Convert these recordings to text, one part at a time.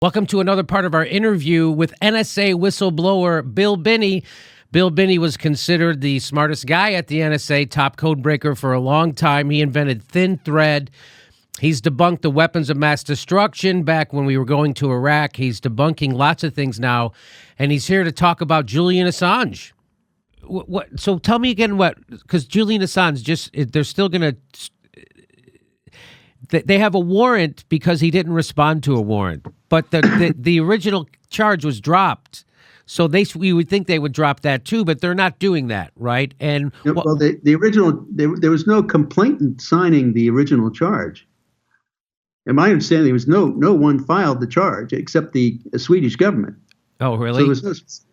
Welcome to another part of our interview with NSA whistleblower Bill Binney. Bill Binney was considered the smartest guy at the NSA, top codebreaker for a long time. He invented thin thread. He's debunked the weapons of mass destruction back when we were going to Iraq. He's debunking lots of things now, and he's here to talk about Julian Assange. So tell me again because Julian Assange, they're still going to... They have a warrant because he didn't respond to a warrant, but the original charge was dropped. So we would think they would drop that too, but they're not doing that, right? And the original there was no complainant signing the original charge. In my understanding, there was no one filed the charge except the Swedish government. Oh, really? So it was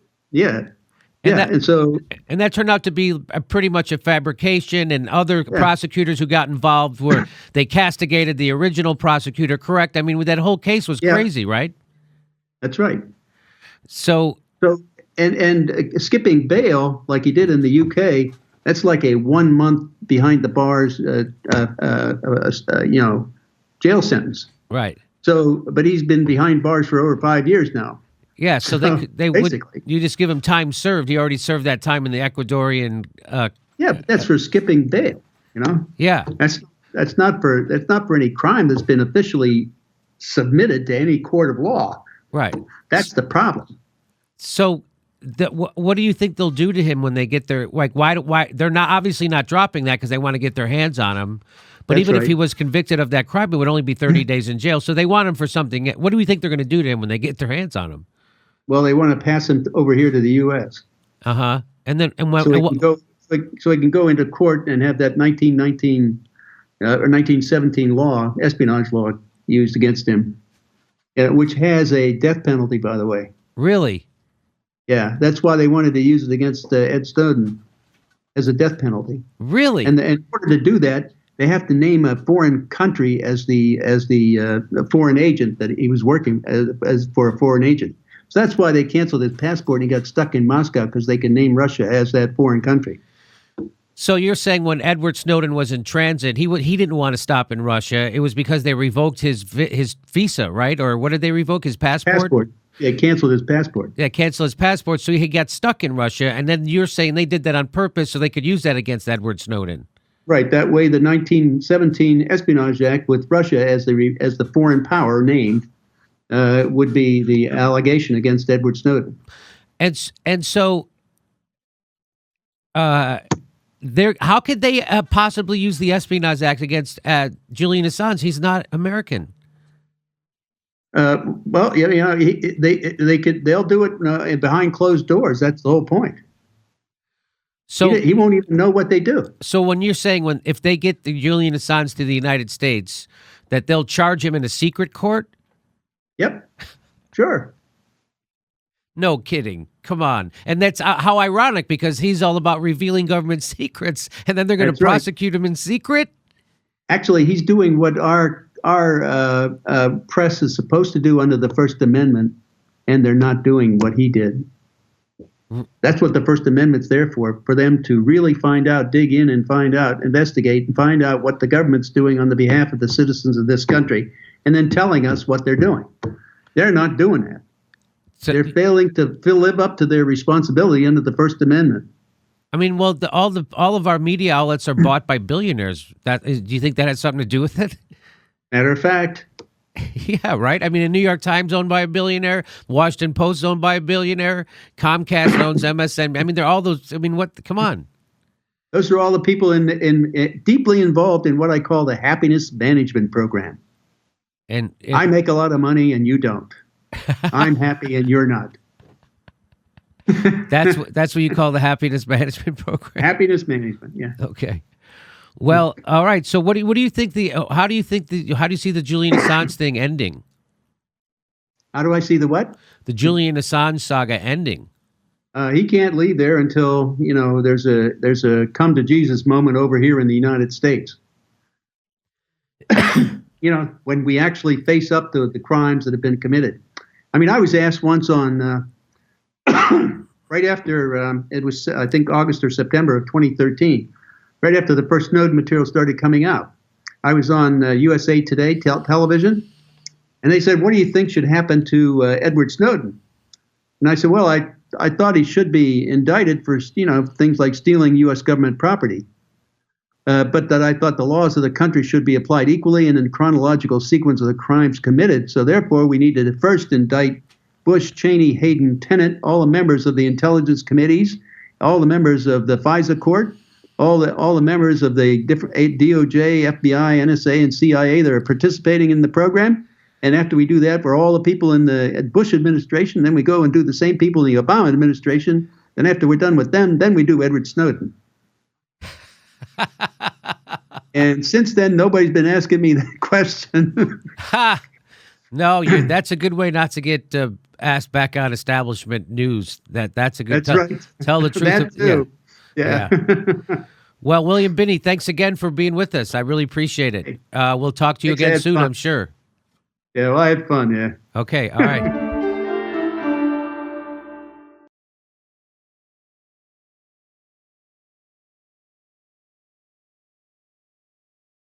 and that turned out to be pretty much a fabrication, and other prosecutors who got involved they castigated the original prosecutor, correct? I mean, that whole case was crazy, right? That's right. So skipping bail like he did in the UK, that's like a 1 month behind the bars, jail sentence. Right. So, but he's been behind bars for over 5 years now. Yeah, so they would. You just give him time served. He already served that time in the Ecuadorian. But that's for skipping bail. Yeah, that's not for any crime that's been officially submitted to any court of law. Right. That's the problem. So, what do you think they'll do to him when they get their why they're not obviously not dropping that because they want to get their hands on him. But that's even if he was convicted of that crime, it would only be 30 days in jail. So they want him for something. What do you think they're going to do to him when they get their hands on him? Well, they want to pass him over here to the U.S. And then so he can go into court and have that 1919 or 1917 law, espionage law, used against him, which has a death penalty, by the way. Really? Yeah, that's why they wanted to use it against Ed Snowden as a death penalty. Really? And in order to do that, they have to name a foreign country as the foreign agent that he was working as for a foreign agent. So that's why they canceled his passport and he got stuck in Moscow, because they can name Russia as that foreign country. So you're saying when Edward Snowden was in transit, he didn't want to stop in Russia. It was because they revoked his visa, right? Or what did they revoke? His passport? Yeah, canceled his passport. Yeah, canceled his passport, so he got stuck in Russia. And then you're saying they did that on purpose so they could use that against Edward Snowden. Right. That way, the 1917 Espionage Act with Russia as the foreign power named would be the allegation against Edward Snowden. And so, how could they possibly use the Espionage Act against Julian Assange? He's not American. Well, they'll do it behind closed doors. That's the whole point. So he won't even know what they do. So when you're saying if they get the Julian Assange to the United States, that they'll charge him in a secret court? Yep, sure. No kidding. Come on. And that's how ironic, because he's all about revealing government secrets, and then they're going to prosecute him in secret? Actually, he's doing what our press is supposed to do under the First Amendment, and they're not doing what he did. That's what the First Amendment's there for them to really find out, dig in and find out, investigate and find out what the government's doing on the behalf of the citizens of this country, and then telling us what they're doing. They're not doing that. So, they're failing to live up to their responsibility under the First Amendment. I mean, well, all of our media outlets are bought by billionaires. Do you think that has something to do with it? Matter of fact. Yeah, right. I mean, the New York Times owned by a billionaire, Washington Post owned by a billionaire, Comcast owns MSN. I mean, they're all those. I mean, what? Come on. Those are all the people in deeply involved in what I call the happiness management program. And I make a lot of money and you don't. I'm happy and you're not. That's what you call the happiness management program. Happiness management, yeah. Okay. Well, all right. So what do you think how do you see the Julian Assange thing ending? How do I see the what? The Julian Assange saga ending. He can't leave there until, there's a come to Jesus moment over here in the United States. When we actually face up to the crimes that have been committed. I mean, I was asked once on right after it was, I think, August or September of 2013. Right after the first Snowden material started coming out. I was on USA Today television, And they said, what do you think should happen to Edward Snowden? And I said, well, I thought he should be indicted for, things like stealing U.S. government property. But that I thought the laws of the country should be applied equally and in chronological sequence of the crimes committed. So therefore, we needed to first indict Bush, Cheney, Hayden, Tenet, all the members of the intelligence committees, all the members of the FISA court, all the members of the different DOJ, FBI, NSA, and CIA that are participating in the program. And after we do that for all the people in the Bush administration, then we go and do the same people in the Obama administration. Then after we're done with them, then we do Edward Snowden. And since then, nobody's been asking me that question. No, that's a good way not to get asked back on establishment news. That's a good. That's right. Tell the truth. That too. Yeah. Well, William Binney, thanks again for being with us. I really appreciate it. We'll talk to you again soon, I'm sure. Yeah, well, I had fun. Yeah. Okay. All right.